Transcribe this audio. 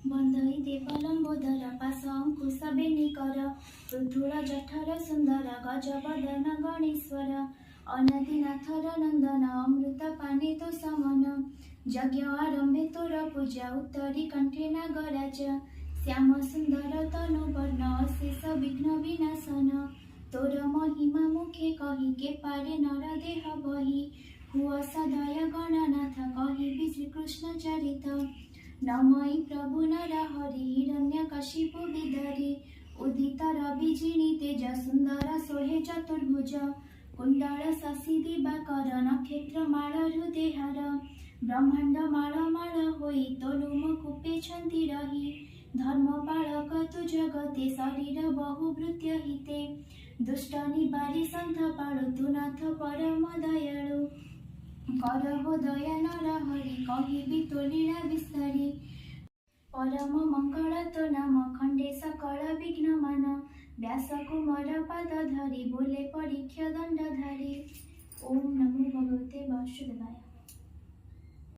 बंधई देवलंबोदर पाश अंकुश बेनिकर पृथुल जठर सुंदर गजबदन गणेश्वर अनादिनाथर नंदन अमृत पाने तो समन यज्ञ आरंभे तोर पूजा उत्तरी कंठे नागराज श्याम सुंदर तनु वर्ण अशेष विघ्न विनाशन तोर महिमा मुखे कही के पारे नर देह बही हुआ सदय गणनाथ कहि श्रीकृष्ण चरित नमई प्रभु नर हरि हिरण्य कशिपु विदरी उदित रविजिनी तेज सुंदर सोहे चतुर्भुज कुंडल शशि दिवाकर नक्षत्र माल हृदयहार ब्रह्मांड माल माल होई तोरु मुकुपे छंती रही धर्म पालक तु जगते शरीर बहुभृत्य हिते दुष्ट निवारी संत पालु तु नाथ परम दयालु कर हो दया नर हरि कहि तो लीला विस्तारी परम मंगल तो नाम खंडे सकल विघ्न मान व्यास कुमार पाद धरी बोले परीक्ष दंड धारी। ओम नमो भगवते वासुदेवाय।